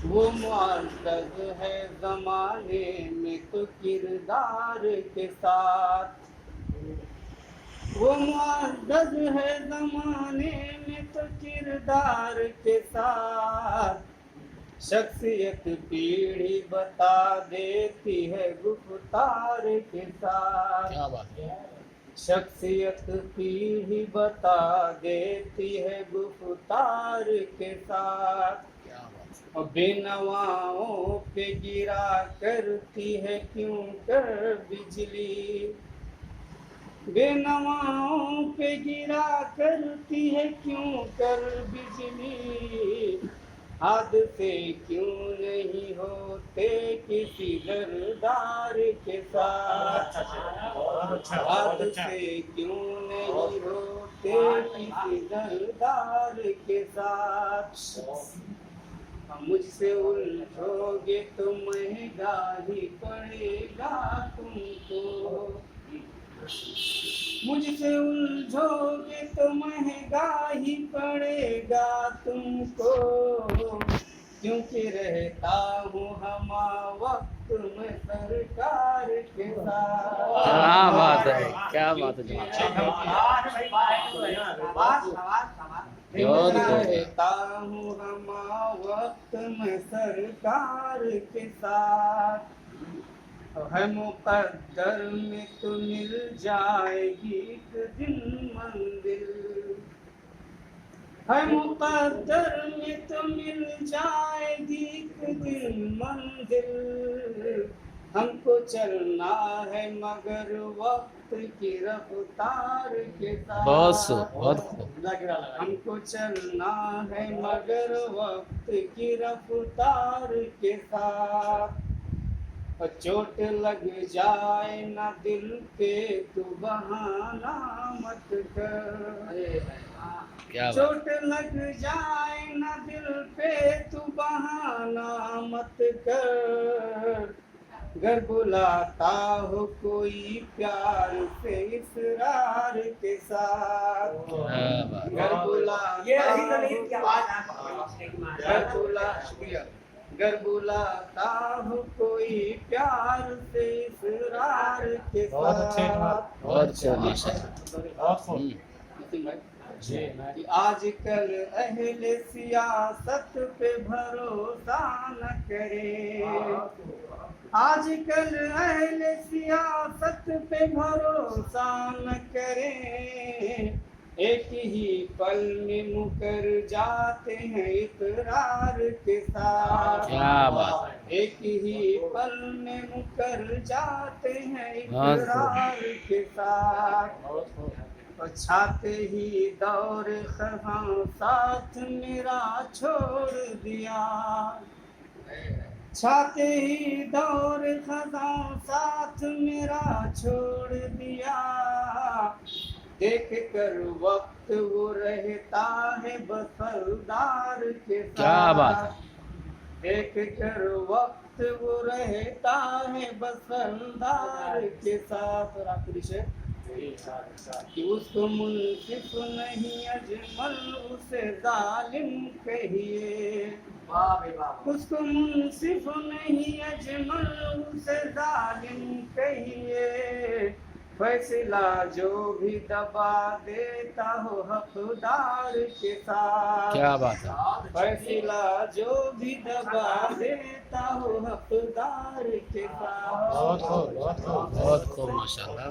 वो मुअज़्ज़ज़ है ज़माने में तो किरदार के साथ, वो मुअज़्ज़ज़ है ज़माने में तो किरदार के साथ, शख्सियत पीढ़ी बता देती है गुफ्तार के साथ। क्या बात है। शख्सियत पीढ़ी बता देती है गुफ्तार के साथ। और बेनवाओं पे गिरा करती है क्यों कर बिजली, बेनवाओं पे गिरा करती है क्यों कर बिजली, हादसे क्यों नहीं होते किसी दरदार के साथ, हादसे क्यों नहीं होते किसी दरदार के साथ। मुझसे उलझोगे तो महंगा ही पड़ेगा तुमको, मुझसे उलझोगे तो महंगा ही पड़ेगा तुमको, क्योंकि रहता हूँ हमा वक्त में सरकार के साथ। क्या बात है, क्या बात है जनाब। रहता हूँ हमा वक्त में सरकार के साथ, है मुक़द्दर में तो मिल जाएगी एक दिन मंजिल, है मुक़द्दर में तो मिल जाएगी एक दिन मंजिल, हमको चलना है मगर वक्त की रफ्तार के साथ। बहुत हमको चलना है मगर वक्त की रफ्तार के साथ, और चोट लग जाए ना दिल पे तो बहाना मत कर, चोट लग जाए ना दिल पे तो बहाना मत कर, घर बुलाता हो कोई प्यार से इसरार के साथ, घर बुलाता हो कोई प्यार से इसरार के साथ। बहुत अच्छे। आजकल अहले सियासत पे भरोसा न करे, आजकल अहले सियासत पे भरोसा न करे, एक ही पल में मुकर जाते हैं इकरार के साथ। क्या बात है। एक ही पल में मुकर जाते हैं इकरार के साथ, और छाते ही दौर ख़ज़ां साथ मेरा छोड़ दिया, छाते ही दौर ख़ज़ां साथ मेरा छोड़ दिया, देख कर वक्त वो रहता है बसलदार के साथ। क्या बात, देख कर वक्त वो रहता है बसलदार के साथ। और आखिरी शेर कि उसको मुनसिफ नहीं अजमल उसे जालिम कहिए, उसको मुनसिफ नहीं अजमल उसे जालिम कहिए, फैसला जो भी दबा देता हो हकदार के साथ। क्या बात है। फैसला जो भी दबा देता हो हकदार के साथ। बहुत खूब माशाल्लाह।